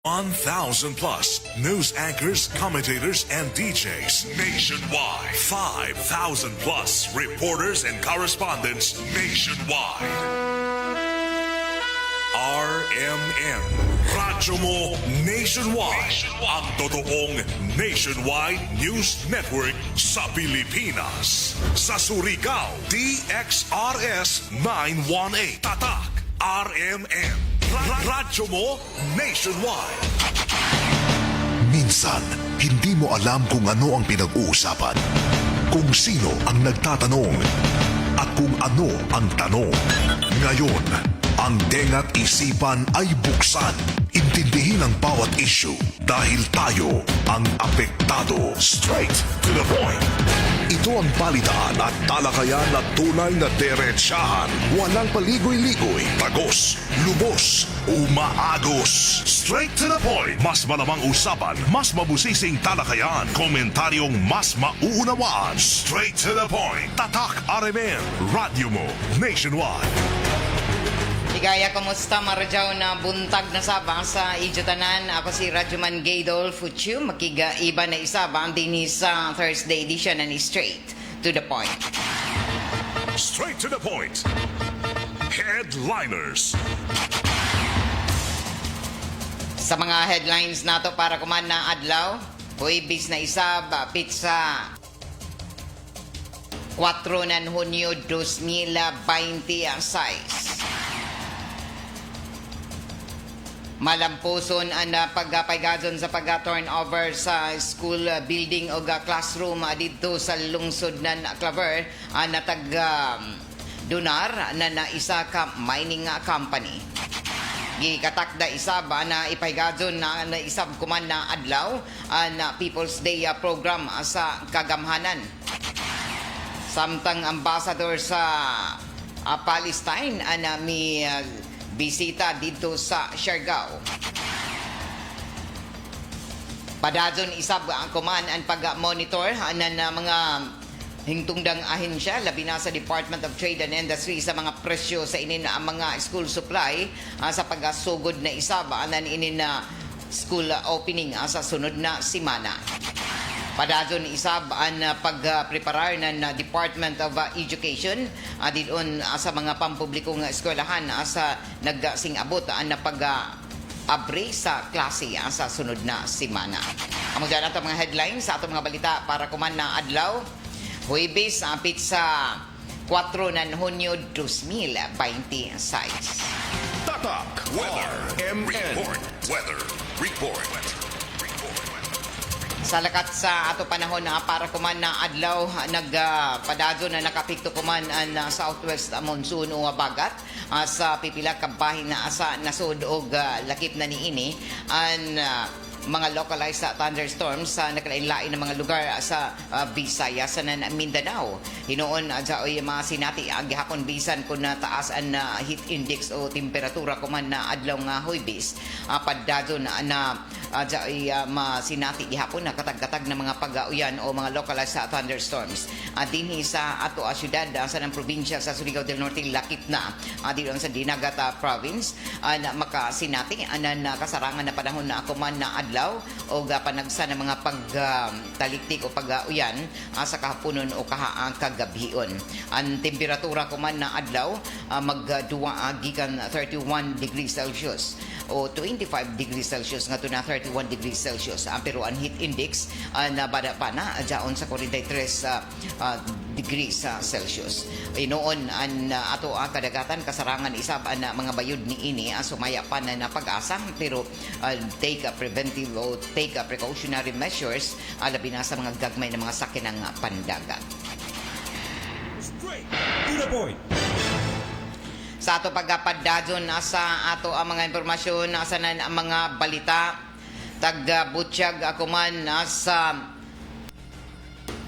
1,000 plus news anchors, commentators, and DJs nationwide. 5,000 plus reporters and correspondents nationwide. RMN, Radyo Mo Nationwide. Ang totoong nationwide news network sa Pilipinas. Sa Surigao, DXRS 918. Tatak, RMN. Radyo Mo Nationwide. Minsan, hindi mo alam kung ano ang pinag-uusapan, kung sino ang nagtatanong, at kung ano ang tanong. Ngayon, ang tenga't isipan ay buksan. Intindihin ang bawat issue dahil tayo ang apektado. Straight to the point. Ito ang balitaan at talakayan na tunay na derechahan. Walang paligoy-ligoy, tagos, lubos, umaagos. Straight to the point. Mas malamang usapan, mas mabusising talakayan, komentaryong mas mauunawaan. Straight to the point. Tatak RMN, Radyo Mo Nationwide. Ligaya, kumusta maradyaw na buntag na sabang sa Ijutanan? Ako si Radyoman Gaydol Futsu, makiga iba na isabang din sa Thursday edition and straight to the point. Straight to the point. Headliners. Sa mga headlines nato para kuman na adlaw, Huwebes na isab, pizza 4 ng Hunyo 2026. Malampuson ang pagpaygadon sa pagka-turnover sa school building o classroom dito sa lungsod ng Claver na tag-dunar na isa ka mining company. Gikatakda isab na ipaygadon na isab kuman na adlaw na People's Day program sa Kagamhanan. Samtang ambassador sa Palestine na may bisita dito sa Siargao. Padadon isab ang kuman ang pag-monitor ng mga hingtungdang ahensya, labi na sa Department of Trade and Industry sa mga presyo sa inin ang mga school supply sa pag-sugod na isab ng inin na school opening sa sunod na simana. Padadon isab ang pagpreparar ng Department of Education didon sa mga pampublikong eskwelahan sa nagsing-abot ang pag-abre sa klase sa sunod na simana. Amo dyan ato mga headlines sa ato mga balita para kuman na adlaw. Huwebes, pizza 4 ng Hunyo 2026. Tatak Weather. Report. Weather Report. Sa lakat sa ato panahon para kuman na adlaw nagpadadyo na nakapikto kuman ang southwest monsoon o bagat sa pipila ka bahin na sa nasud og lakip na niini ang mga localized thunderstorms sa nakalain-lain ng mga lugar sa Visayas sa Mindanao. Hinoon dyaoy mga sinati ang gihapon bisan kun taas ang heat index o temperatura kuman na adlaw nga Huwebes. Padadyo na dyaoy masinati gihapon na katag-katag na mga pag-uyan o mga localized thunderstorms. Dinhi sa ato syudad sa ng probinsya sa Surigao del Norte lakip na dito sa Dinagat province na makasinati na kasarangan na panahon na kuman na adlaw o panagsa ng mga pagtaliktik o pag-uyan sa kahaponon o kagabhion. Ang temperatura kuman na adlaw magduwa gikan 31 degrees Celsius o 25 degrees Celsius nga na 31 degrees Celsius. Pero ang heat index na bada pa na dyaon sa 43 degrees Celsius. Inoon ang ato kadagatan kasarangan isab na mga bayod ni ini sumaya pa na pag-asa pero take a preventive o take a precautionary measures labi na sa mga gagmay na mga sakit ng pandagat. Straight to the point. Sa ato pagpadadyon sa ato ang mga impormasyon sa ang mga balita tag-butsyag ako man sa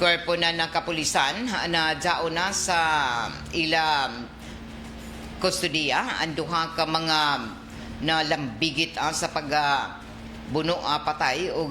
korpo na ng kapulisan na dyaon na sa ila kustudiya ang duha ka mga nalambigit sa buno patay o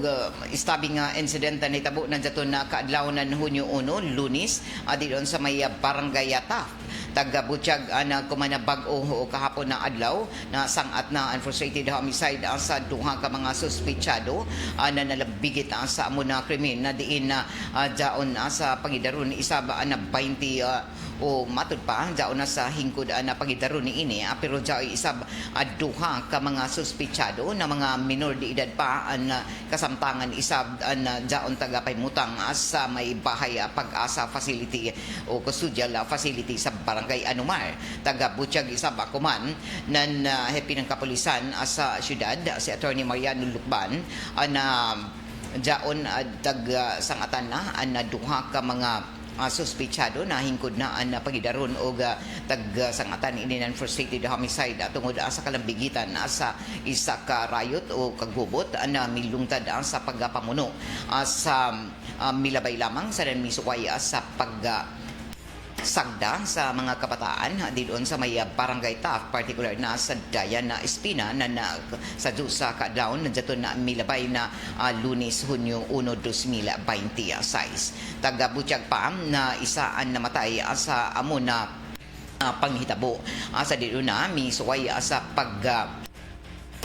istabing incident na hitabo na daton na kaadlaw na Hunyo 1, Lunes, didon sa may barangay Taft. Taga-Butchag na kumanabag o kahapon na adlaw na sangat na unfrustrated homicide sa duha ka mga suspitsado na nalabigit sa amo na krimen na diin na daon sa pagidaron isa ba na 20 o matud pa daon na sa hingkod na pagidaron ni ini pero daoy isa duha ka mga suspitsado na mga minor de edad pa na kasamtangan isa na daon taga paymutang sa may bahay Pag-asa facility o custodial facility sa barangay Anumar. Taga-Butchag isa ba kuman nan happy ng kapulisan sa syudad si Attorney Mariano Lukban na daon sangatan na duha ka mga suspitsado na hingkod na pagidaron o tag-sangatan ini ng frustrated homicide tungod sa kalambigitan sa isa ka riot o kagubot na milungtad sa pagpamuno sa milabay lamang sa misuway sa sagda sa mga kabataan doon sa may barangay Taft, particular na sa Dayan na Espina na sa sa kaadlaw na daton na milabay na Lunes, Hunyo 1, 2026. Taga-Butchag pa na isaan namatay sa amo na panghitabo sa dito na misuway sa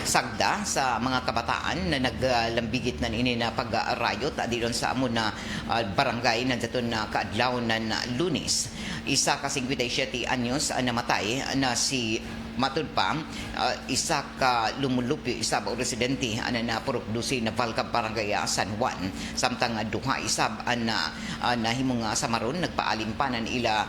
sagda sa mga kabataan na naglambigit na ini na pag-riot dito sa amo na barangay na daton na kaadlaw na Lunes. Isa ka 57 anyos namatay na si matud pa isa ka lumulupyo isa ba residente na purukdusi na Valcab Barangay San Juan samtang duha isa nahimong sa maron nagpaalimpanan ila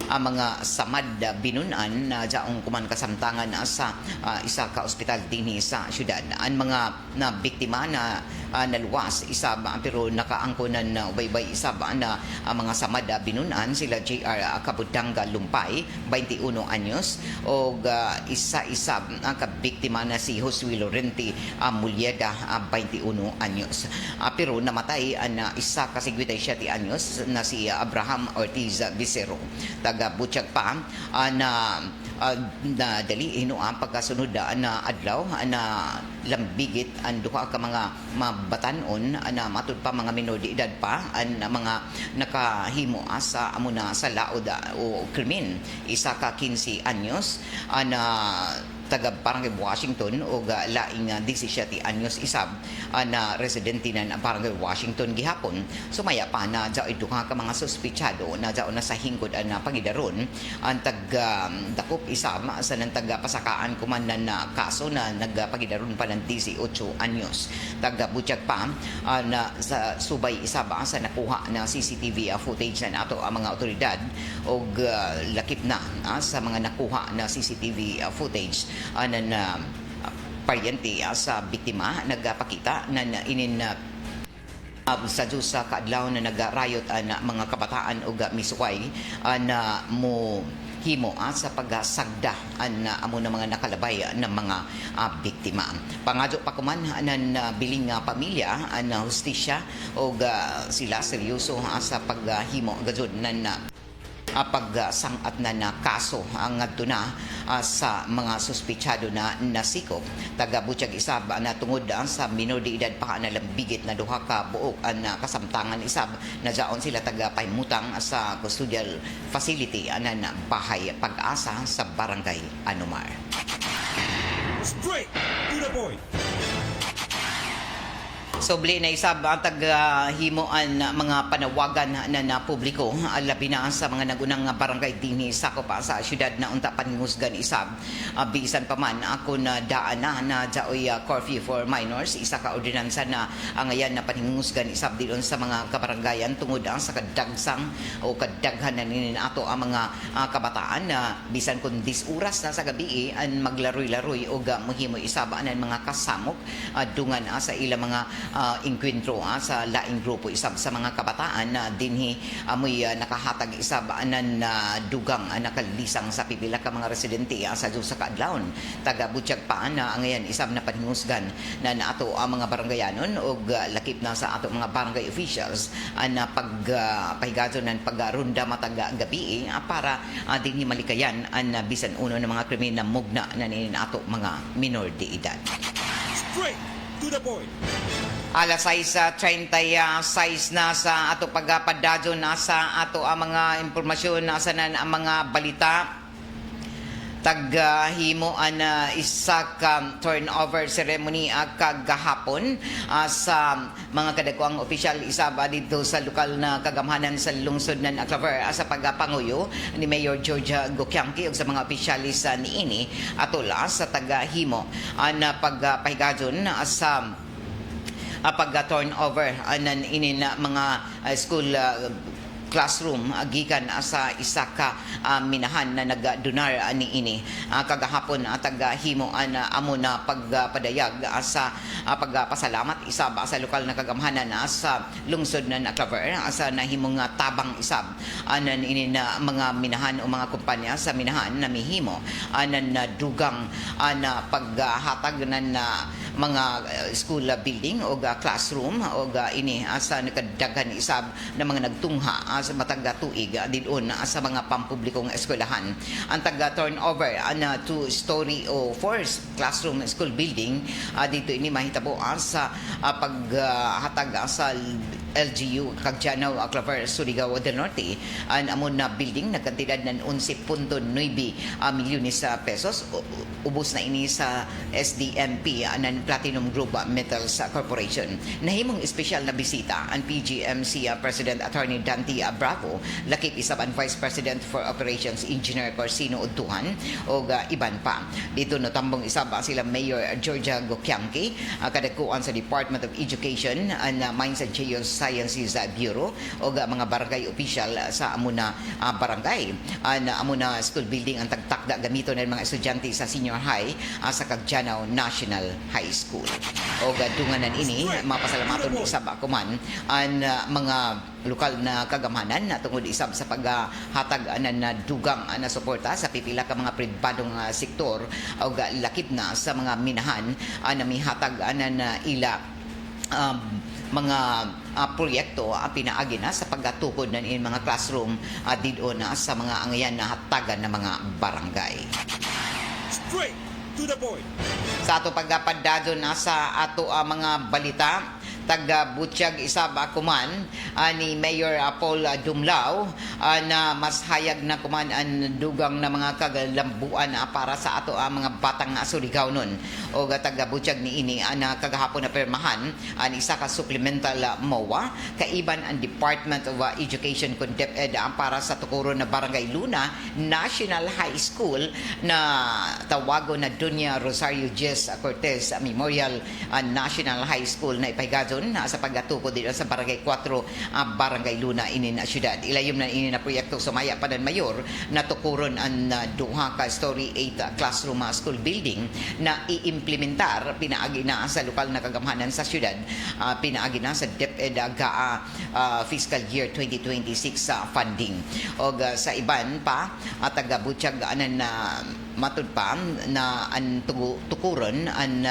ang mga samad binunan na jaong kuman kasamtangan sa isa ka ospital dinhi sa syudad. Ang mga na biktima na naluwas isa ba pero nakaangkonan na ubaybay isa ba na mga samad binunan sila JR Kabudanga Lumpay 21 anyos o isa-isa ka biktima na si Josue Lorente Mulyeda 21 anyos. Pero namatay na isa ka 57 anyos na si Abraham Ortiz Vicero. Taga-Butchag pa na dali ang pagkasunod na adlaw na lambigit ang duha ka mga mabatanon na matud pa mga minor de edad pa ang mga nakahimo sa amo na sa laod o krimen. Isa ka 15 anyos na taga Barangay Washington o laing 17 anyos isab na residente na Barangay Washington gihapon. Sumaya pa na daw duha ka mga suspitsado na daw na sa hingkod na pangidaron ang taga dakop isab sa nang taga pasakaan kuman na kaso na nagpagidaron pa ng 18 anyos. Taga Butchag pa na sa subay isab sa nakuha na CCTV footage na nato ang mga otoridad o lakip na sa mga nakuha na CCTV footage na paryente sa biktima nagpakita na inin sa sa kaadlaw na nag-riot na mga kabataan o misuway na mo himo sa paggasagda na amo na mga nakalabay na mga biktima. Pangadyo pa kuman ng biling pamilya na hustisya o sila seryoso sa paghimo gazod na pagsangat na kaso ang ngadto na sa mga suspitsado na nasikop. Taga-Butchag isab na tungod sa minor de edad pa na lambigit na duha ka buok na kasamtangan isab na daon sila taga paymutang sa custodial facility na bahay Pag-asa sa Barangay Anumar. Straight to the point. Sobli na isab ang taghimoan mga panawagan na publiko labi na sa mga nagunang barangay dinhi sakop sa syudad na unta paningusgan isab bisan pa man ako na daan na jaoy curfew for minors isa ka ordinansa na ngayon na paningusgan isab dilon sa mga kabarangayan tungod sa kadagsang o kadaghan na ninin ato ang mga kabataan na bisan kun 10 oras na sa gabi an maglaroy-laroy o mohimo isab anan mga kasamok dungan sa ilang mga inkwentro sa laing grupo isab sa mga kabataan na dinhi amoy nakahatag isab anan dugang nakalisang sa pipila ka mga residente sa sa kaadlawon. Taga-Butchag pa na ngayon isab na paningusgan na ato ang mga barangayanon o lakip na sa ato mga barangay officials na pagpahigazo ng pagrunda matag gabi para dinhi malikayan ang bisan uno ng mga krimen na mugna na ninin ato mga minor de edad. Straight to the point. Alas 6:36 na sa ato pagpadadyo na sa ato ang mga impormasyon na sa ang mga balita. Taghimo an isa ka turnover ceremony kagahapon sa mga kadakuang opisyal isaba dito sa lokal na kagamhanan sa lungsod ng Claver sa pagpanguyo ni Mayor Georgia Gokyangki ug sa mga opisyalis niini atula sa taghimo an pagpahigajon sa pag-turnover anan inin mga school classroom gikan sa isa ka minahan na nagdunar niini kagahapon taghimo amo na pagpadayag sa pagpasalamat isab sa lokal na kagamhanan sa lungsod ng Claver sa nahimong tabang isab anan ini na mga minahan o mga kumpanya sa minahan na mihimo anan dugang na paghatag ng mga school building o classroom o ini sa nakadaghan isab na mga nagtungha sa matag tuig didon sa mga pampublikong eskwelahan. Ang turnover na 2-story o 4 classroom school building dito ini mahitabo sa paghatag sa LGU Kagjanaw Claver Surigao del Norte ang amon na building na kantidad ng 11.9 milyones pesos ubos na ini sa SDMP ng Platinum Group Metals Corporation. Nahimong espesyal na bisita ang PGMC President Attorney Dante Bravo, lakip isab ang Vice President for Operations Engineer Corsino Udtuhan o iban pa. Dito natambong isab sila Mayor Georgia Gokyangki, kadakuan sa Department of Education and Mines and Geosciences Bureau o mga barangay official sa amuna barangay. Amuna school building ang tagtakda gamito ng mga estudyante sa senior high sa Kagjanaw National High School. O dunganan ini mapasalamaton isab kuman ang mga lokal na kagamanan na tungod isab sa paghatag na dugang na suporta sa pipila ka mga pribadong sektor o lakip na sa mga minahan na mihatag na ila mga proyekto pinaagi na sa paggatukod ng mga classroom didto na sa mga angyan na hatagan ng mga barangay. Straight to the point. Sa ato pagpadadyo na sa ato mga balita, taga-Butiyag isab kuman ni Mayor Paul Dumlao na mas hayag na kuman ang dugang na mga kagalambuan para sa ato mga batang Surigao nun. O taga-Butiyag ni ini na kagahapon na permahan ang isa ka supplemental MOA kaiban ang Department of Education kun DepEd para sa tukuron na Barangay Luna National High School na tawago na Dunya Rosario Jes Cortez Memorial National High School na ipahigajon sa paggatukod dito sa Barangay 4 Barangay Luna ini na syudad. Ilayom na ini na proyekto sumaya pa ng mayor na tukuron ang duha ka story 8 classroom school building na iimplementar pinaagi na sa lokal na kagamhanan sa syudad, pinaagi na sa DepEd fiscal year 2026 funding. O sa iban pa taga-Butiyag na matud pa na ang tukuron ang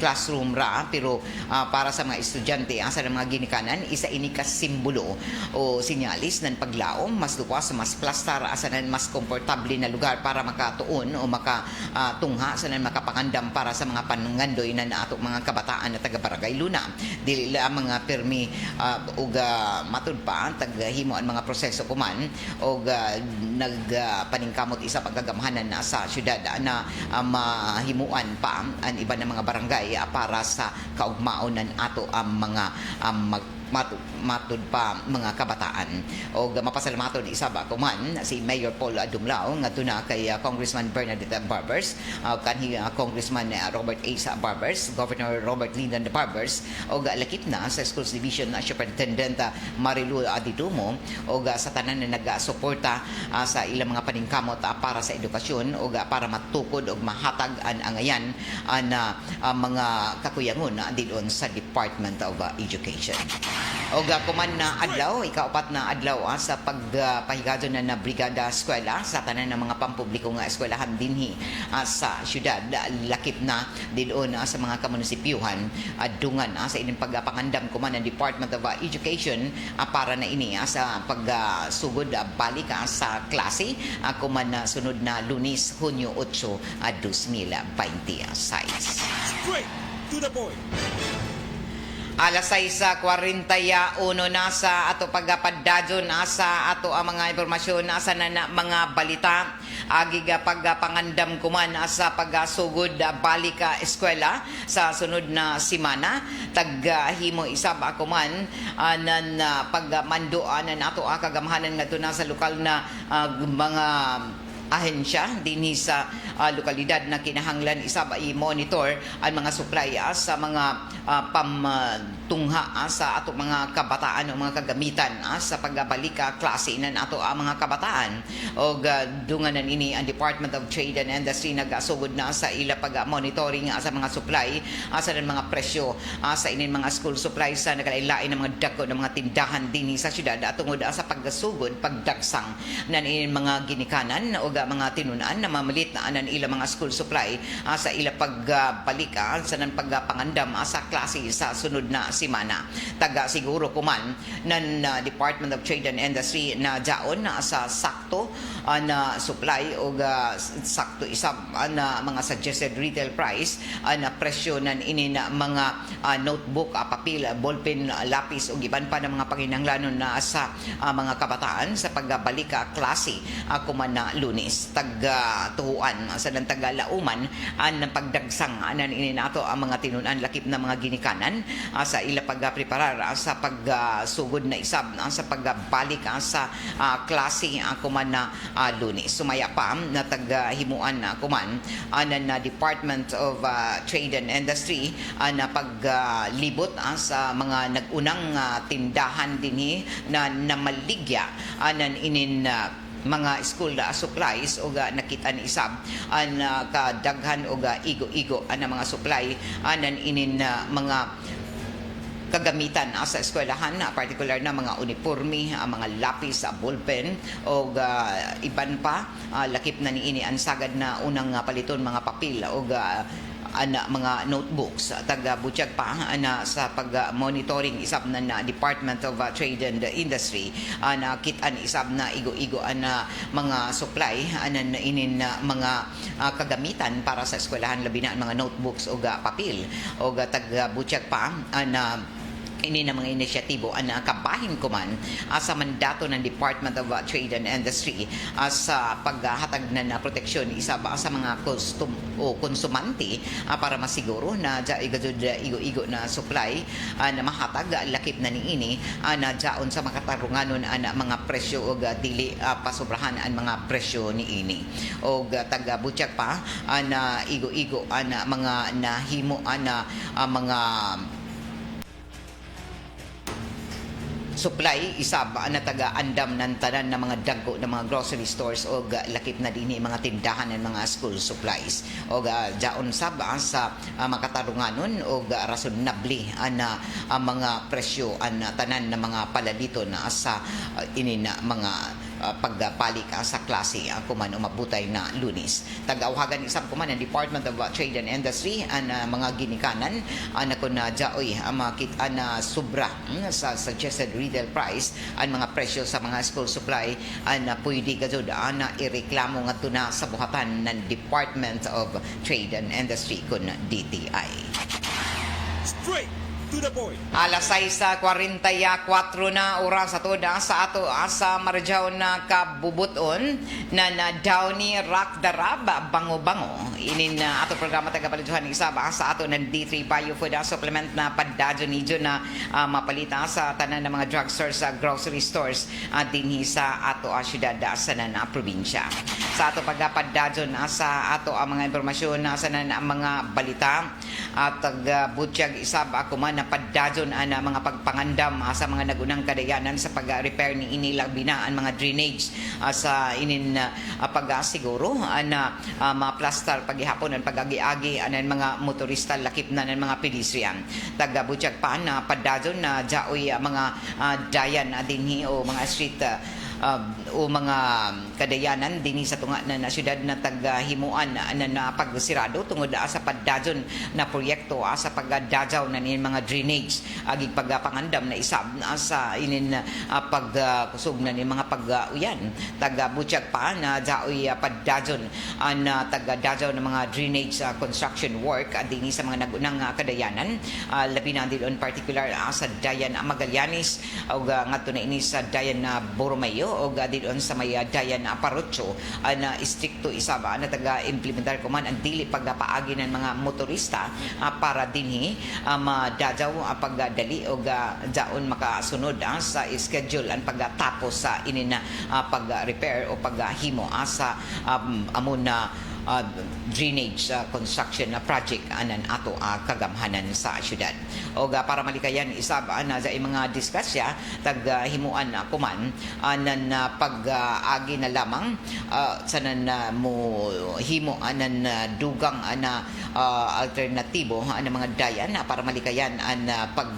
classroom ra pero para sa mga estudyante sa mga ginikanan isa ini ka simbolo o sinyalis ng paglaom mas luwas mas plastar asa nan mas komportable na lugar para makatuon o makatungha sa nan makapangandam para sa mga pangandoy na ato mga kabataan na taga Barangay Luna dili la mga permi og matud pa taghimo ang mga proseso kuman og nagpaningkamot isa pagkagamhanan na sa na mahimuan pa ang iba ng mga barangay para sa kaugmaon ng ato ang mga matud pa mga kabataan. O mapasalamaton isa ba kuman si Mayor Paul Dumlao ngadto na kay Congressman Bernadette Barbers, kanhi Congressman Robert A. Barbers, Governor Robert Lindan Barbers o lakip na sa Schools Division Superintendent Marilu Adidumo o sa tanan na nagasuporta sa ilang mga paningkamot para sa edukasyon o para matukod o mahatag ang angayan na mga kakuyangon didon sa Department of Education. O kuman na adlaw, ikaapat na adlaw sa pagpahigadon na brigada eskwela sa tanan ng mga pampublikong eskwelahan dinhi sa syudad, lakip na didon sa mga kamunisipyuhan dungan sa ining pagpangandam kuman ng Department of Education para na ini sa pagsugod balik sa klase kuman na sunod na Lunes, Hunyo 8, 2026. Straight to to the point. Alas 6:41 na sa ato pagpadadyon sa ato ang mga impormasyon sa na mga balita agiga pagpangandam kuman sa pagasugod balik eskwela sa sunod na semana taghimo isab ako man nan pagmanduan nato kagamhanan ngadto na sa lokal na mga ahensya dinhi sa lokalidad na kinahanglan isab i-monitor ang mga supply sa mga pamtungha sa ato mga kabataan o mga kagamitan sa pagbalik klase nan ato ang mga kabataan o dunganan ini ang Department of Trade and Industry nagasugod na sa ila pag-monitoring sa mga supply sa mga presyo sa inin mga school supplies sa nagalain ng mga dako ng mga tindahan dinhi sa syudad tungod sa paggasugod pagdagsang nan inin mga ginikanan o mga tinunan na mamalit na anan ila mga school supply sa ila pagbalik sa nan pagpangandam sa klase sa sunod na semana. Taga siguro kuman nan Department of Trade and Industry na jaon sa sakto na supply o sakto isab na mga suggested retail price na presyo nan ini na mga notebook, papel, ballpen, lapis o giban pa ng mga panginahanglanon na sa mga kabataan sa pagbalik klase kuman na Lunes. Taga-tuhuan sa ng taga-lauman ang pagdagsang anan ini nato ang mga tinunan lakip na mga ginikanan sa ila pagpreparar sa pagsugod na isab sa pagbalik sa klase kuman na Lunes. Sumaya pa na taga-himuan kuman anan na Department of Trade and Industry na paglibot sa mga nagunang tindahan dinhi na namaligya anan inin mga school supplies o nakita ni isab an kadaghan o igo-igo ang mga supply anan inin mga kagamitan sa eskwelahan particular na mga uniforme, mga lapis, ballpen o iban pa lakip na niini ang sagad na unang paliton mga papel o mga notebooks taga-butyag pa sa pag-monitoring isab na Department of Trade and Industry na kitan isab na igo-igo mga supply anan inin mga kagamitan para sa eskwelahan labi na mga notebooks o papel o taga-butyag pa ini na mga inisyatibo ang kabahin ko man sa mandato ng Department of Trade and Industry sa paghatag na proteksyon isa ba sa mga konsumante para masiguro na igo-igo na supply na mahatag lakip na niini na jaon sa makatarunganon ang mga presyo o dili pasobrahan ang mga presyo niini o taga-butyag pa na igo-igo ang mga nahimo mga supply isab na taga-andam ng tanan ng mga dagko ng mga grocery stores o lakip na dinhi mga tindahan ng mga school supplies o jaon sab sa makatarunganon o reasonable na mga presyo ang tanan ng mga palalito na sa inin mga pagpalik sa klase kuman umabutay na Lunes. Tagauhagan isab kuman ang Department of Trade and Industry ang mga ginikanan na kun jaoy makita na sobra sa suggested retail price ang mga presyo sa mga school supply na pwede gajud na ireklamo ngadto na sa buhatan ng Department of Trade and Industry kun DTI. Straight to the point. Alas 6:44 na oras sa ato sa Marjaw na kabubuton na daw ni Rock Darab bango-bango inin ato programa tagapaliduhan isaba sa ato ng D3 Bio Food Supplement na padadyo nidyo na mapalita sa tanan ng mga drugstores sa grocery stores dinhi sa ato syudad sa na probinsya. Sa ato pagpadadyo sa ato ang mga impormasyon sa mga balita at taga-butyag isab ako man na padadyon na mga pagpangandam sa mga nagunang kadayanan sa pag-repair ni inilang binaan mga drainage sa inin pag-siguro na ma-plaster paghihapon ang pag-agi-agi ang mga motorista lakip na ng mga pedestrian. Taga-butyag pa na padadyon na jaoy mga dayan dinhi o mga street o mga kadayanan dinhi sa tunga na syudad na tagahimuan na pagsirado tungod sa paddajon na proyekto sa pagdajaw na nin mga drainage agig pagpangandam na isab sa inin pagkusog na nin mga pag-uyan taga-butyag pa na daoy paddajon na taga-dajaw ng mga drainage construction work dinhi sa mga nagunang kadayanan labi na din on particular sa Dayan Magallanes o ngadto na ini sa Dayan Borromeo o didon sa may Dayan Parrocho na istrikto isaba na taga-implementar ko man ang dili pagpaagi ng mga motorista para dinhi madajaw pagdali o daon makasunod sa schedule ang pagtapos sa ini na pag-repair o paghimo sa amon na drainage construction project anan ato kagamhanan sa syudad. O para malikayan isab na sa mga diskusya taghimuan kuman anan pag-agi na lamang sanan mo himo anan dugang ana alternatibo ana mga dayan para malikayan an pag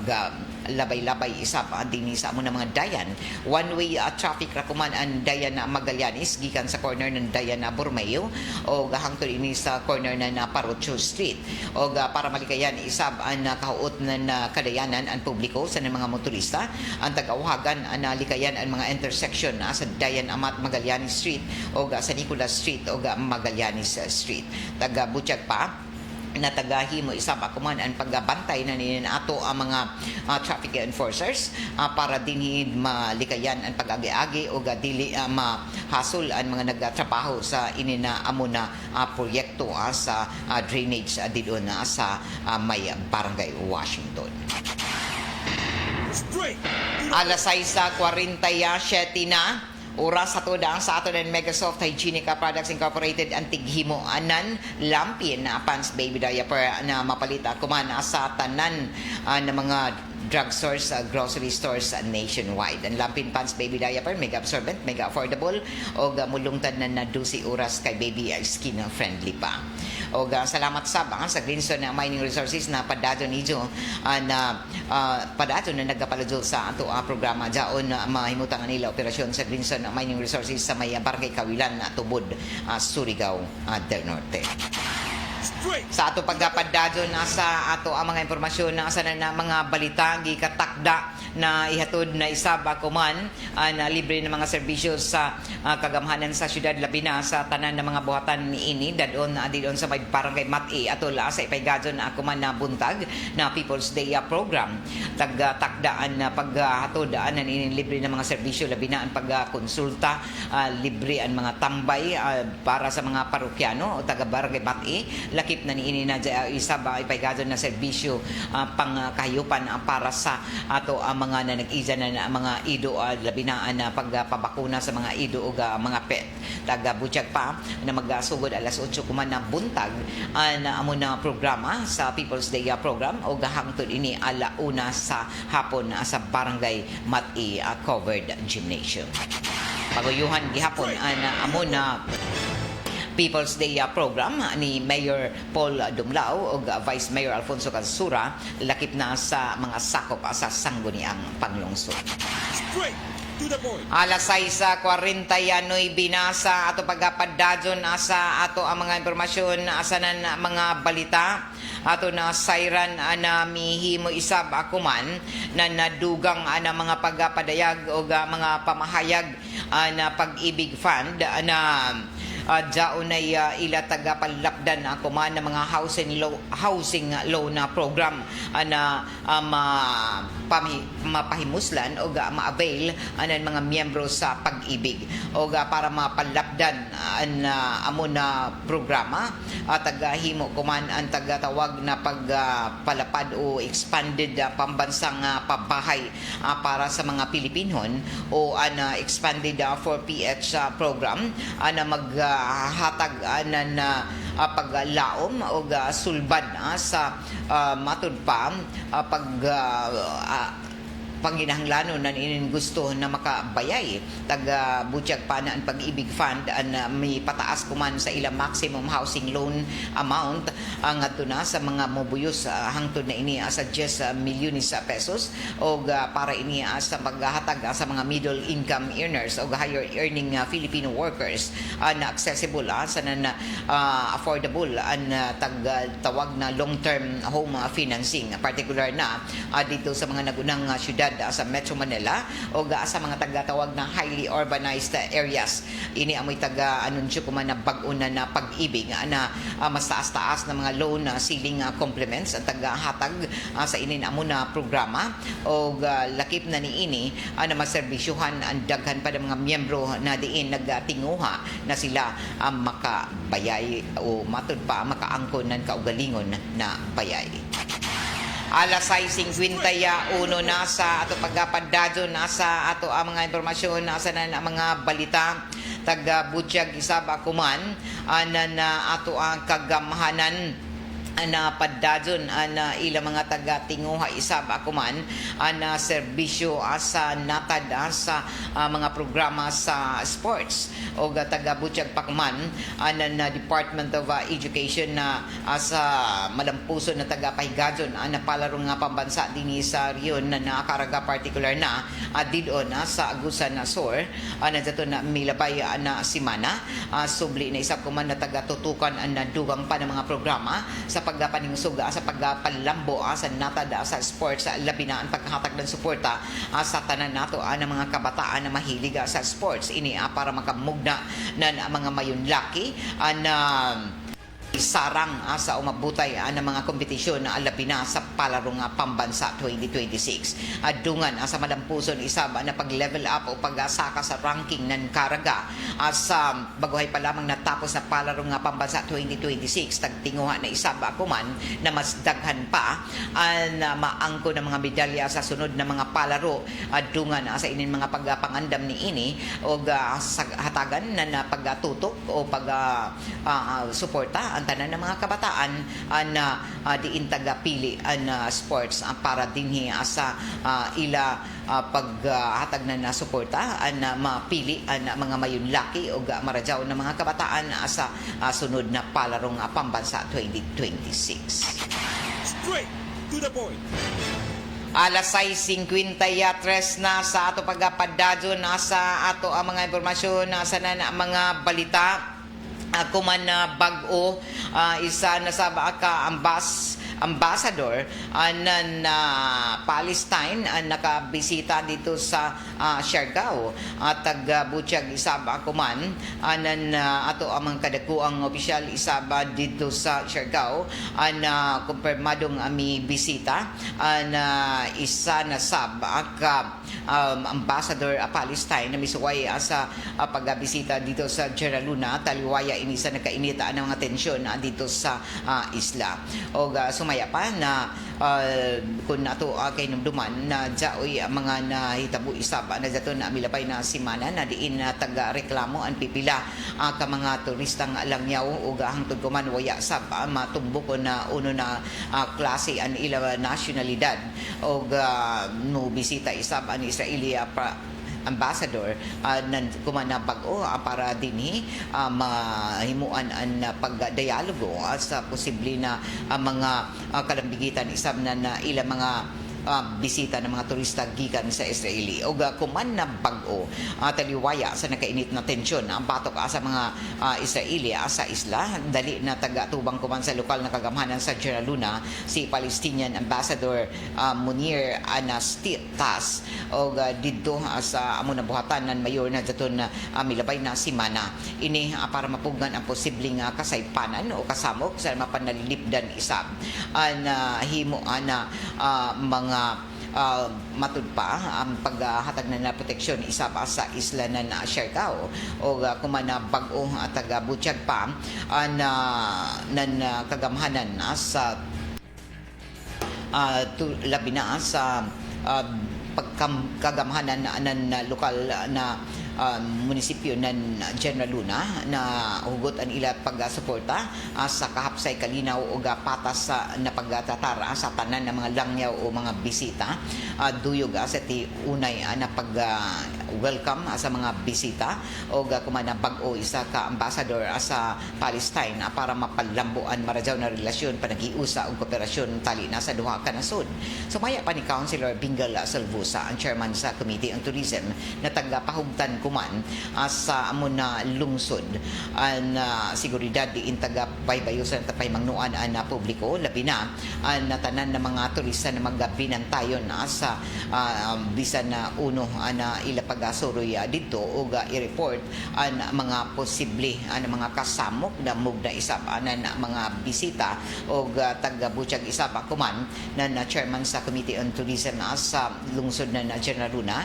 labay-labay isap dinhi sa amo na mga dayan one-way traffic ra kuman ang Dayan Magallanes gikan sa corner ng Dayan Borromeo o hangtod ini sa corner na Parrocho Street o para malikayan isab ang kahuot na kadayanan ang publiko sa mga motorista ang tagawagan ang likayan ang mga intersection sa Dayan Magallanes Street o sa Nicolas Street o Magallanes Street taga-butyag pa na tagahimo isab kuman ang pagbantay na ninin ato ang mga traffic enforcers para dinhi malikayan ang pag-agi-agi o dili mahasol ang mga nagtrabaho sa inina amo na proyekto sa drainage didon sa may Barangay Washington. Straight to the Alas 6:47 na oras sa tudang sa ato ng Megasoft Hygienic Products Incorporated ang tighimo anan lampin na pants baby diaper na mapalita kuman sa tanan na mga drugstores, grocery stores nationwide. Ang lampin pants baby diaper mega absorbent, mega affordable o mulungtad na 12 oras kay baby skin friendly pa. O salamat sa Greenstone Mining Resources na padadon niyo na padadon na nagpapadyo sa ato programa daon mahimutan nila operasyon sa Greenstone Mining Resources sa may Barangay Kawilan Tubod, Surigao del Norte. straight. Sa ato pagdapadadon sa ato ang mga impormasyon na sa na mga balita gikatakda na ihatod na isaba kuman na libre ng mga serbisyo sa kagamhanan sa syudad labi na sa tanan ng mga buhatan niini dadon didon sa may Barangay Mati atol sa ipaygadon kuman na buntag na People's Day program takdaan na paghatod na niini libre ng mga serbisyo labi na ang pagkonsulta libre ang mga tambay para sa mga parokyano o taga Barangay Mati lakip na niini na isaba ipaygadon na serbisyo pangkahayupan para sa ato ang mga na nag-iza na mga ido labi na pagpabakuna sa mga ido o mga pet taga-butyag pa na magasugod alas 8 kuman na buntag na amo na programa sa People's Day program o gahangtod ini alauna sa hapon sa Barangay Mati Covered Gymnasium paguyuhan gihapon amo na People's Day program ni Mayor Paul Dumlao o Vice Mayor Alfonso Calsura lakip na sa mga sakop sa sangguniang panglungsod. Straight to the point. Alas 6:49 binasa ato pagpapadadon sa ato ang mga impormasyon asanan mga balita ato na sayran na mihimo isab akuman na nadugang na mga pagpadayag o mga pamahayag na pag-ibig fund na daon ay ila tagapalapdan kuman ng mga housing loan program na mapahimuslan o ma-avail ng mga miyembro sa pag-ibig o para mapalapdan ang amo na programa tagahimo kuman ang tagatawag na pagpalapad o expanded pambansang pabahay para sa mga Pilipinon o expanded 4PH program na maghatag na paglaom o sulbad sa matud pa panginahanglanon na inin gusto na makabayay taga butyag pa na ang pag-ibig fund ang may pataas kuman sa ilang maximum housing loan amount ang ato na sa mga mobuyos hangtod na ini sa 10 milyones pesos o para ini sa paghatag sa mga middle income earners o higher earning Filipino workers na accessible sa affordable ang tawag na long-term home financing, particular na dito sa mga nagunang syudad sa Metro Manila o sa mga tagatawag na highly urbanized areas. Ini amoy taga-anunsyo ko man na bag-o na pag-ibig na mas taas-taas na mga loan ceiling complements at taga-hatag sa inin amo na programa o lakip na ni ini na maserbisyuhan ang daghan pa ng mga miyembro na diin nagtinguha na sila makabayay o matod pa makaangkon ng kaugalingon na bayay. Alas 6:51 na sa ato pagpadadyo na sa ato ang mga impormasyon nasa na mga balita taga Butyag Isaba kuman na ato ang kagamhanan na padadyon na ilang mga taga-tinguha isab akuman na serbisyo sa natad sa mga programa sa sports o taga Butyag Pakman na Department of Education na sa malampuso na taga-pahigadyon na palaro nga pambansa din sa riyon na nakaraga particular na didon sa Agusan na Sur na dato na milabay na simana subli na isab kuman na taga-tutukan na dugang pa ng mga programa sa pagpaningsog sa pagpalambo sa natad sa sports labi na ang paghahatag ng suporta sa tanan nato ng mga kabataan na mahilig sa sports ini para makamugna ng mga mayunlaki na sarang sa umabutay ng mga kompetisyon na labi na sa palarong pambansa 2026. Dungan sa malampuson isaba na pag-level up o pagsaka sa ranking ng karaga sa baguhay pa lamang natapos na palarong pambansa 2026 tagtinguha na isaba kuman na mas daghan pa na maangko ng mga medalya sa sunod na mga palaro dungan sa inin mga pagpangandam ni ini o hatagan na pagtutok o suporta ang tanan ng mga kabataan na diin tagapili ang sports para dinhi sa ila paghatag na suporta na mapili ang mga mayunlaki o maradyaw ng mga kabataan sa sunod na palarong pambansa 2026. Straight to the point. Alas 6:53 na sa ato pagpadadyo na sa ato ang mga impormasyon sa mga balita kuman na bag-o isa na sa ka ambassador na Palestine nakabisita dito sa Siargao at taga Butyag Isaba kuman ato ang mga kadakuang opisyal Isaba dito sa Siargao na kumpirmadong ami bisita na isa na sab ka ambassador Palestine na misuway sa pagbisita dito sa Jeraluna taliwaya inisa nakainita ng mga tensyon dito sa isla o sumaya pa na kung nato kay numduman na jaoy mga nahitabo isaba na dato na milapay na simana na diin na taga-reklamo ang pipila ka mga turistang langyaw o hangtod kuman waya sab matumbok na uno na klase ang ila nasyonalidad o no bisita isab ang Israeli ambassador kumana bag-o para dinhi mahimuan ang pagdialogo sa posible na mga kalambigitan isab na ilang mga bisita ng mga turista gikan sa Israeli o kuman na bag-o taliwaya sa nakainit na tensyon ang batok sa mga Israeli sa isla dali na taga-tubang kuman sa lokal na kagamhanan sa Jeraluna si Palestinian Ambassador Munir Anastitas o didto sa amo na buhatan ng mayor na daton milabay na simana ini para mapugan ang posibleng kasaypanan o kasamok sa mapanalilipdan isab na himo na mga matud pa ang paghatag na proteksyon isa pa sa isla na Siargao o kumana bag-o taga Butyag pa na kagamhanan sa labi na sa pagkagamhanan ng lokal na munisipyo ng General Luna na hugot ang ila pagsuporta sa kahapsay kalinaw o patas na pagtatara sa tanan ng mga langyaw o mga bisita. Duyog sa ti unay na welcome sa mga bisita o kumana bag-o isa ka ambassador sa Palestine para mapalambuan marajaw na relasyon panagiusa og kooperasyon tali na sa duha ka nasod. Sumaya pa ni Councilor Bingal Salvusa, ang chairman sa Committee on Tourism, na tagapahugtan kuman sa amon na lungsod ang seguridad di intaga baybayusan tapay mangnuan na publiko labi na ang tanan ng mga turista na magbinantayon sa bisan na uno na ila pagasuroy dito o i-report ang mga posible ang mga kasamok na mugna isap anan mga bisita o taga-butyag isap kuman na chairman sa Committee on Tourism sa lungsod na General Luna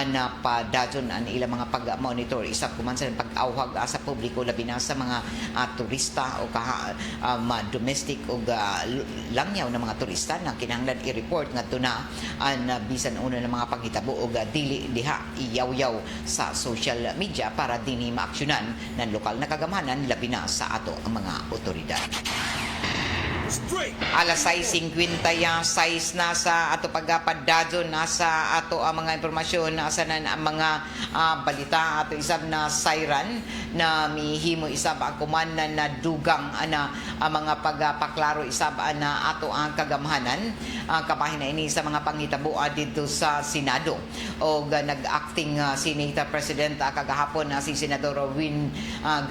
na padadyon ang ilang mga pag-monitor isap kuman sa pag-awhag sa publiko labi na sa mga turista o domestic o langyaw na mga turista na kinahanglan i-report ngadto na ang bisan uno ng mga paghitabo o dili diha iyaw-yaw sa social media para dinhi maaksyonan ng lokal na kagamhanan labi na sa ato ang mga otoridad. Straight. Alas 6:50 6 na sa ato pagpadadyon nasa ato ang mga impormasyon nasa ang mga balita ato isab na siren na mihimo isab akuman na dugang ana ang mga pagpaklaro isab na ato ang kagamhanan kabahin na ini sa mga panghitabo dito sa Senado o nag-acting Senate President kagahapon si Senador Win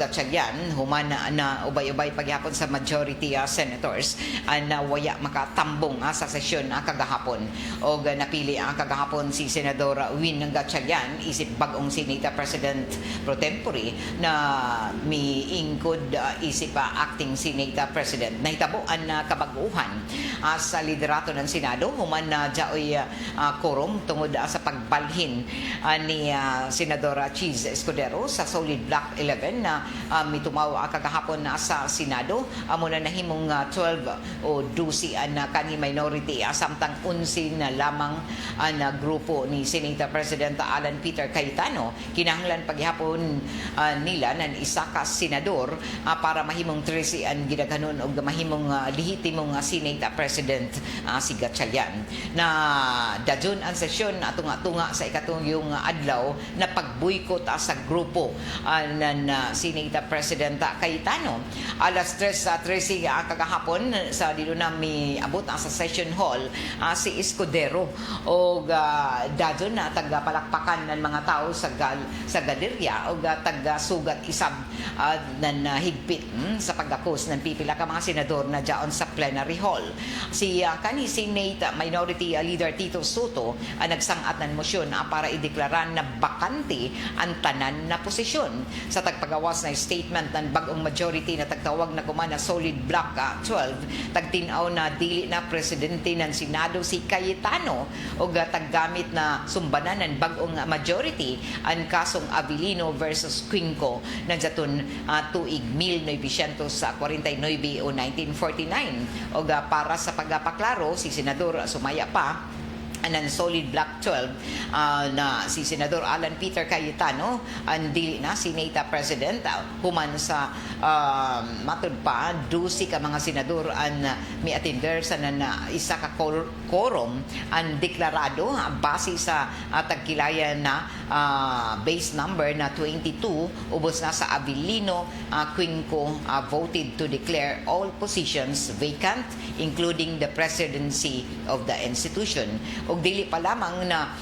Gatchalian human na ubay-ubay pagyapon sa majority senators na waya makatambong sa sesyon kagahapon o napili ang kagahapon si Senador Win Gatchalian isip bagong Senate President pro tempore na miingkod isip acting Senate President. Nahitabo ang kabag-uhan sa liderato ng Senado human na jaoy quorum tungod sa pagbalhin ni Senador Cheese Escudero sa solid block 11 na mitumaw kagahapon sa Senado amo na nahimong 12 o 12 na kanhi minority samtang 11 na lamang na grupo ni Senate President Alan Peter Cayetano kinahanglan paghapon nila ng isa ka senador para mahimong 13 ang gidaghanon og mahimong lehitimong Senate President si Gatchalian na dadyon ang sesyon tunga-tunga sa ikatuyong adlaw na pagboykot sa grupo ng Senate President Cayetano. Alas 3:13 kagahapon sa dito na mi abot sa session hall si Escudero o dadyon na tagapalakpakan ng mga tao sa galerya o taga-sugat isab na higpit sa pagdakos ng pipila ka mga senador na diyan sa plenary hall. Si kani Senate Minority Leader Tito Soto nagsang-at ng motion para ideklara na bakante ang tanan na posisyon sa tagpagawas na statement ng bagong majority na tagtawag na kumana solid block 12 tagtinaw na dili na presidente ng Senado si Cayetano o taggamit na sumbanan ng bagong majority ang kasong Abilino versus Quinco na jaton tuig 1949 o 1949 o para sa pagpaklaro si Senador sumaya pa ng solid block 12 na si Senador Alan Peter Cayetano ang dili na Senate President human sa matud pa 12 ka mga senador ang miatinder sa isa ka quorum ang deklarado base sa tagkilaya na base number na 22 ubos na sa Abilino Quinco voted to declare all positions vacant including the presidency of the institution o dili pa lamang na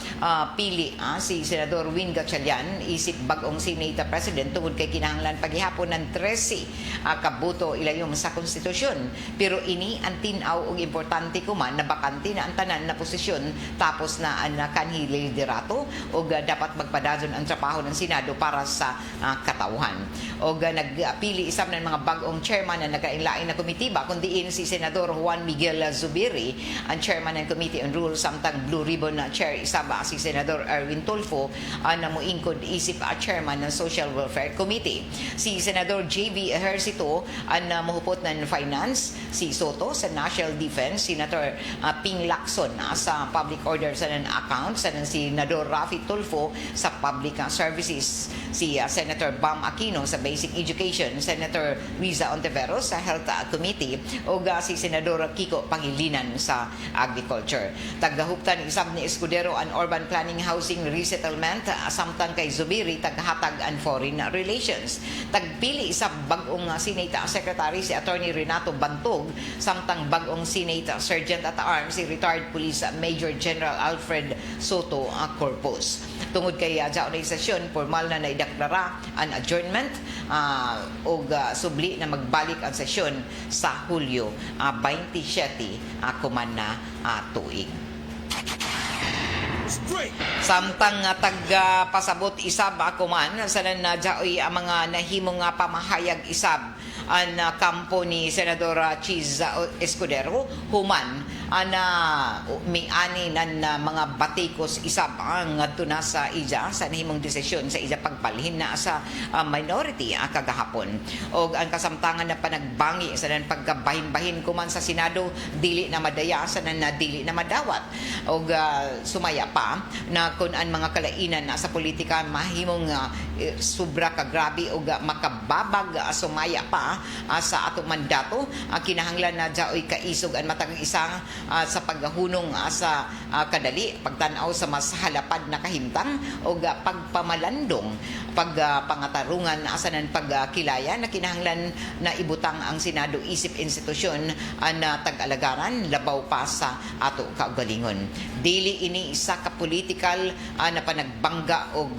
pili si Senador Win Gatchalian isip bagong Senate President tungod kay kinahanglan paghihapon ng 13 kabuto ilayom sa konstitusyon pero ini ang tinaw og importante kuman na bakante na ang tanan na posisyon tapos na ang kanhi liderato o dapat magpadadyon ang trabaho ng Senado para sa katawhan o nagpili isab ng mga bagong chairman na nagkailain na komitiba kundi si Senador Juan Miguel Zubiri ang chairman ng Committee on Rules samtang Blue Ribbon Chair isaba si Senador Erwin Tulfo na muingkod isip chairman ng Social Welfare Committee. Si Senador J.V. Ejercito ang muhupot ng Finance, si Soto sa National Defense, Senator Ping Lacson sa Public Order sa Accounts, sa Senador Rafi Tulfo sa Public Services, si Senator Bam Aquino sa Basic Education, Senator Riza Ontiveros sa Health Committee, o si Senador Kiko Pangilinan sa Agriculture. Taghuptan isab ni Escudero ang Urban Planning Housing Resettlement, samtang kay Zubiri taghatag ang Foreign Relations. Tagpili isab bagong Senate Secretary si Attorney Renato Bantog, samtang bagong Senate Sergeant at Arms si retired Police Major General Alfred Soto Corpus. Tungod kay jaunay sesyon, formal na naideklara ang adjournment o subli na magbalik ang sesyon sa Hulyo 27 kuman na tuig. Straight. Samtang tagpasabot isab kuman sa nadyaoy ang mga nahimong pamahayag isab ang kampo ni Senador Cheese Escudero human miani nan mga batikos isab ang ngadto na sa ija sa nahimong desisyon sa ija pagbalhin na sa minority kagahapon, og ang kasamtangan na panagbangi sa nan pagkabahin-bahin kuman sa Senado dili na madaya sa nan dili na madawat, og sumaya pa na kun ang mga kalainan sa politika mahimong sobra ka grabe og makababag sumaya pa sa ato mandato, kinahanglan na jaoy kaisog ang matag isa sa paghunong sa kadali, pagtanaw sa mas halapad na kahimtang o pagpamalandong, pagpangatarungan sa nan pagkilaya na kinahanglan na ibutang ang Senado isip institusyon na tag-alagaran labaw pa sa ato kaugalingon. Dili ini isa ka political na panagbangga og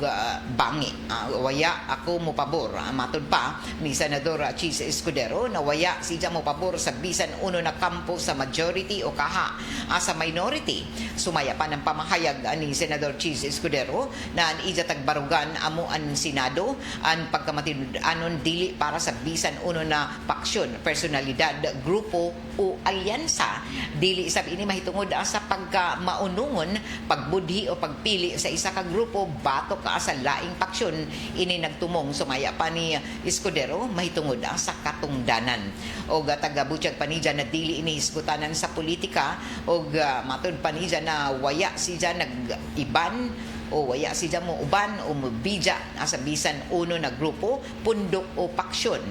bangi. Waya ako mo pabor, matud pa ni Senador Cheese Escudero na waya siya mo pabor sa bisan uno na kampo sa majority o kaha sa minority. Sumaya pa ng pamahayag ni Senador Cheese Escudero na ang ija tagbarugan amo ang Senado ang pagkamatinud-anon dili para sa bisan uno na paksyon, personalidad, grupo o alyansa. Dili isab ini mahitungod sa pagkamaunungon, pagbudhi o pagpili sa isa ka grupo batok sa laing paksyon. Ini nagtumong sumaya pa ni Escudero mahitungod sa katungdanan. O taga-butyag panidya na dili ini isgutanan sa politika, o matud panidya na waya siya nag-iban o waya siya mo uban o mubidya sa bisan uno na grupo, pundok o paksyon.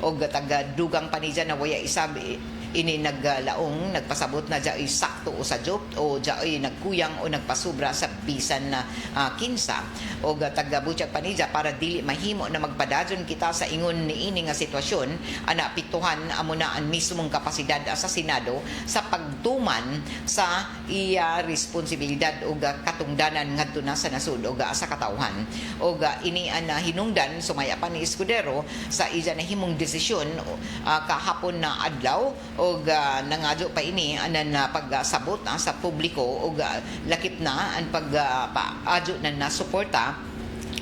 O taga-dugang panidya na waya isabi ini naglaong nagpasabot na dyaoy sakto o sadyop o dyaoy nagkuyang o nagpasubra sa bisan na kinsa o taga-butyag panidya para dili mahimo na magpadadyon kita sa ingon niini nga sitwasyon ana pituhan amo na ang mismong kapasidad sa Senado sa pagtuman sa iya responsibilidad o katungdanan ngadto na sa nasud o sa katawhan. O ini ana hinungdan sumaya pa ni Escudero sa iya nahimong desisyon kahapon na adlaw o nangadyo pa ini anan pagsabot sa publiko o lakip na ang pag-adyo na suporta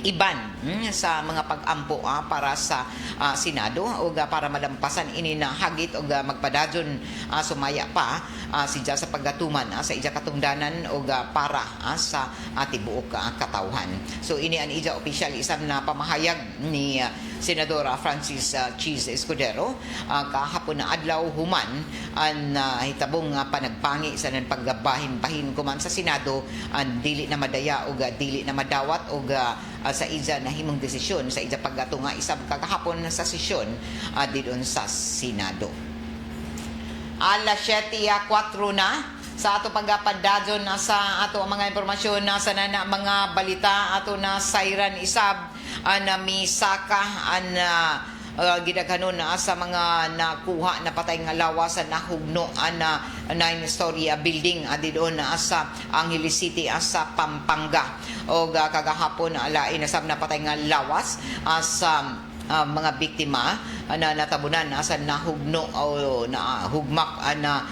iban sa mga pag-ampo para sa Senado o para malampasan ini na hagit o magpadadyon sumaya pa siya sa pagatuman sa ija katungdanan o para sa tibuok katawhan. So ini ang ija opisyal isang na pamahayag ni Senadora Francis Cheese Escudero kahapon na adlaw human ang hitabong panagpangi sa nan pagbahin-bahin kuman sa Senado ang dili na madaya o dili na madawat o sa ija na himong desisyon sa ija paggatunga isab kagahapon sa sesyon didon sa Senado. Alas 7:04 na sa ato pagpadadyon na sa ato mga impormasyon na sa nana mga balita ato na sayran isab na misaka gidaghanon sa mga nakuha na patay nga lawas sa nahugno na 9-story building didon sa Angeles City sa Pampanga. O kagahapon lain na sab na patay nga lawas sa mga biktima na natabunan sa nahugno o hugmak na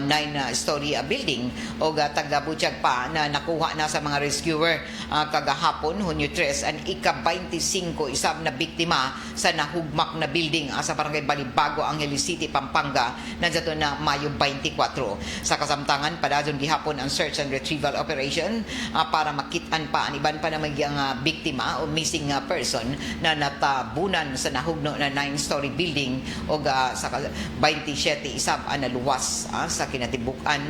9-story building o taga-Butchag pa na nakuha na sa mga rescuer kagahapon Hunyo 3 ang ika-25 isab na biktima sa nahugmak na building sa barangay Balibago, Angeles City, Pampanga na dato na Mayo 24. Sa kasamtangan padadyon gihapon ang search and retrieval operation para makitaan pa ang iban pa na mga biktima o missing person na natabunan sa nahugno na 9-story building o sa 27 isab na luwas sa kinatibukan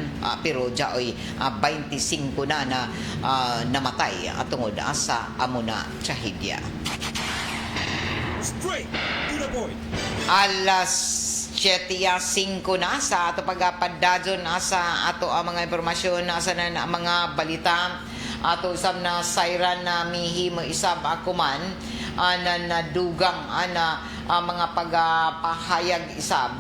pero jaoy 25 na namatay tungod sa amo na trahedya. Straight to the point. Alas 7:05 na sa ato pagpadadyon sa ato ang mga impormasyon sa mga balita ato usab na siren na mihimo isab akuman na nadugang mga pagpahayag isab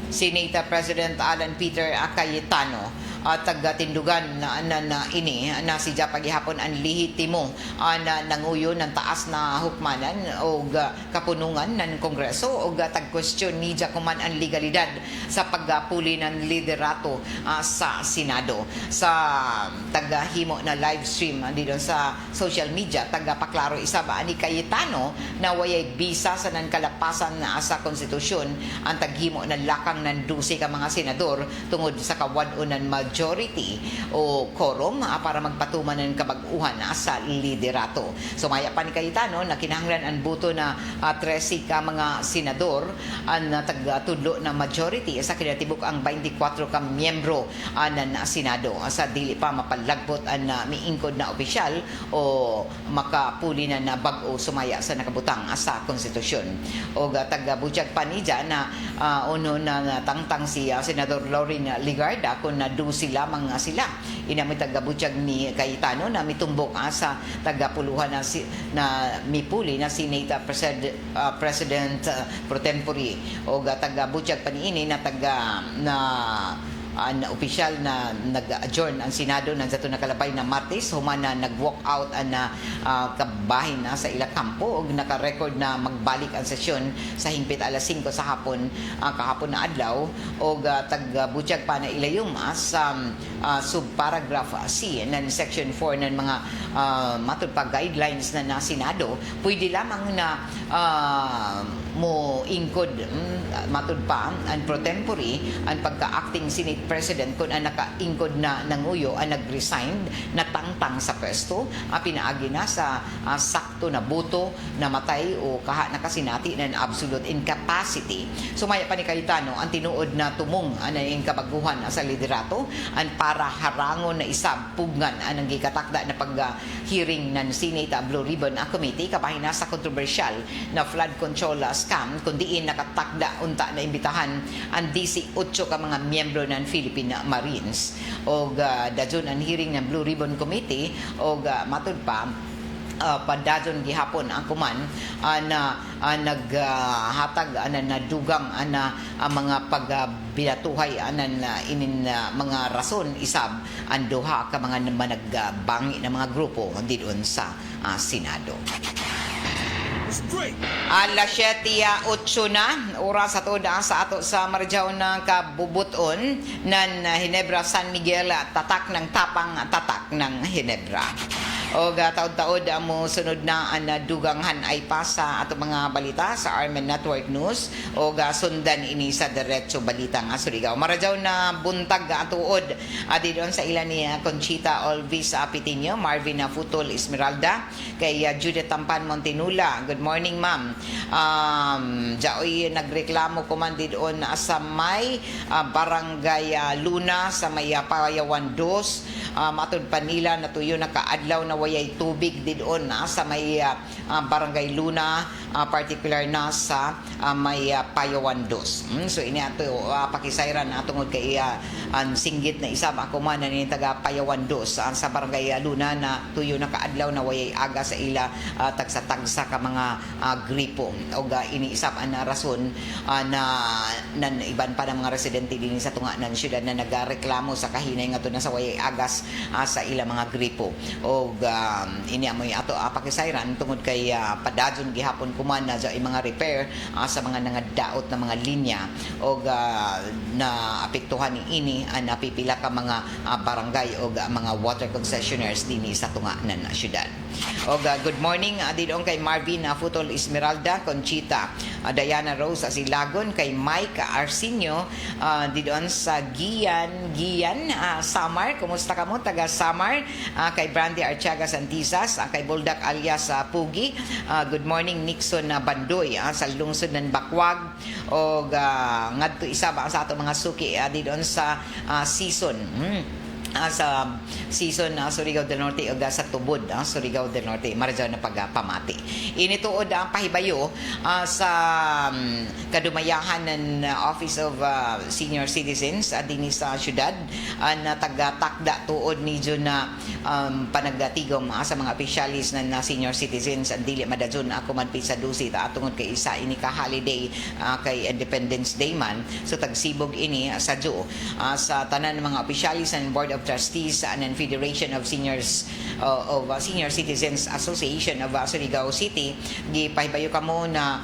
Senate President Alan Peter Cayetano taga-tindugan na ini na si pagihapon ang lehitimo na nanguyo ng taas na hukmanan o kapunungan ng Kongreso o tag-question ni kuman ang legalidad sa pagpuli ng liderato sa Senado. Sa taga-himo na live stream dito sa social media, taga-paklaro isa ba ni Cayetano na wayay bisa sa kalapasan sa konstitusyon ang taghimo ng lakang ng 12 ka mga senador tungod sa kawadon ng majority o quorum para magpatuman ng kabag-uhan sa liderato. Sumaya pa ni Cayetano na kinahanglan ang buto na 13 ka mga senador ang tagatudlo na majority sa kinatibuk ang 24 ka miyembro ng Senado sa dili pa mapalagbot ang miingkod na opisyal o makapuli na bag-o sumaya sa nakabutang sa konstitusyon. O taga-Butchag Panija na uno na tangtang si Senador Lauren Ligarda kung sila mga sila inami taga-Butchag ni Cayetano na mitumbok sa taga-puluhan na mipuli na Senate President pro tempore o taga-Butchag paniini na opisyal na nag-adjourn ang Senado ng dato nakalabay na Martes human na nag-walk out na kabahin sa ilang kampo o naka-record na magbalik ang sesyon sa hingpit alas 5 sa hapon kahapon na adlaw o taga-Butchag pa na ilayom sa subparagraph C ng section 4 ng mga matud pa guidelines na Senado pwede lamang na mo ingkod matud pa ang pro tempore ang pagka-acting Senate President kung ang naka-ingkod na nanguyo ang nag-resign na tangtang sa pwesto pinaagi na sa sakto na boto na matay o kaha nakasinati ng absolute incapacity. Sumaya pa ni Cayetano ang tinuod na tumong ang kabaguhan sa liderato ang para harangon na isab pugnan ang gikatakda na pag-hearing ng Senate Blue Ribbon Committee kabahin na sa controversial na flood control scam kundiin nakatakda unta na imbitahan ang 18 ka mga miyembro ng Philippine Marines o dadyon ang hearing ng Blue Ribbon Committee o matud pa padadyon gihapon ang kuman na naghatag na nadugang na mga pagbinatuhay inin mga rason isab ang duha ka mga managbangi na mga grupo didon sa Senado. Straight. Alas 7:08 na oras ato sa ato sa Marjaw na kabubuton ng Ginebra San Miguel tatak ng tapang tatak ng Ginebra. O taod-taod mo sunod na ang duganghan ay pa sa ato mga balita sa Armen Network News o sundan ini sa Diretso Balita nga Surigao. Marajaw na buntag atuod didon sa ilan ni Conchita Olvis Pitinho, Marvin Futol Esmeralda, kay Judith Tampan Montinula. Good morning, ma'am. Jaoy nagreklamo kuman didon sa may Barangay Luna sa may Payawan 2 matud pa nila natuyo na kaadlaw na wayay tubig didon sa may Barangay Luna particular na sa may Payawan 2. So ini ato pakisayran tungod kay ang singgit na isab ako man ni taga Payawan 2 sa Barangay Luna na tuyo na kaadlaw na wayay aga sa ila tagsa-tagsa ka mga gripo o iniisap ang rason na iban pa ng mga residente din sa tunga ng syudad na nagareklamo sa kahinay nga to na sa wayay agas sa ila mga gripo o ini amoy ato pakisayran tungod kay padadyon gihapon kuman na sa mga repair sa mga nangadaot na mga linya og na apektuhan ni ini napipila ka mga barangay o mga water concessionaires dinhi sa tunganan na syudad. Og good morning didong kay Marvin Futol Esmeralda, Conchita, Diana Rose Asilagon, kay Mike Arsenio didon sa Gian Samar. Kumusta ka mo taga Samar? Kay Brandy Archaga Santisas, kay Buldak alias Pugi. Good morning Nixon Bandoy sa lungsod ng Bakwag og ngadto isa ba sa ato mga suki didon sa season sa season Surigao del Norte o sa tubod Surigao del Norte maradyo na pagpamati. Inituod ang pahibayo sa kadumayahan ng Office of Senior Citizens dinhi sa syudad na taga-takda tuod ni na panagdatigom sa mga opisyalis ng senior citizens ang dili madadyon ako man sa dusi tungod kay isa ini ka holiday kay Independence Day man, so tagsibog ini sa June sa tanan ng mga opisyalis ng Board of Trustees and Federation of Senior Citizens Association of Surigao City. Gipahibayo kamo na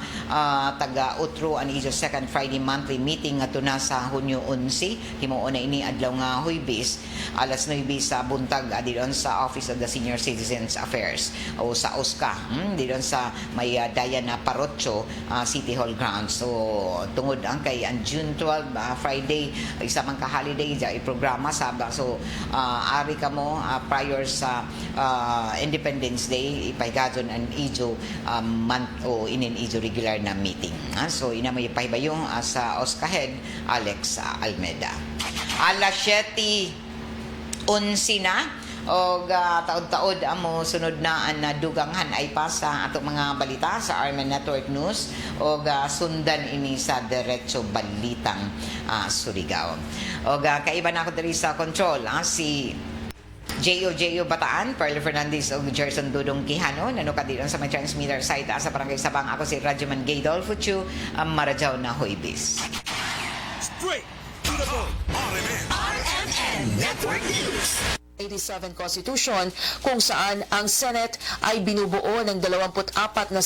taga-utro ang iso second Friday monthly meeting ato na sa Hunyo 11. Himuon na ini adlaw nga Huwebes alas 9 sa buntag didon sa Office of the Senior Citizens Affairs o sa OSCA didon sa may Dayan na Parotcho City Hall grounds. So tungod ang kay ang June 12 Friday isa man ka holiday ja iprograma saba, so ari ka mo prior sa Independence Day ipahigadon ang ijo month o inin ijo regular na meeting. So ina may ipahibayo sa OSCA head Alex Almeda. Alas 7:11 na og taod-taod amo sunod na ang duganghan ay pa sa atong mga balita sa Armen Network News og sundan ini sa Diretso Balitang Surigao. Og kaiba na ako diri sa control si J.O. Bataan, Perlo Fernandez o Gerson Dudong Quijano, nanuka dito sa may transmitter site sa Barangay Sabang. Ako si Radyoman Gaydol Futsu, Marajaw na Huwebes. Straight to the point. RMN Network News. 87 Constitution kung saan ang Senate ay binubuo ng 24 na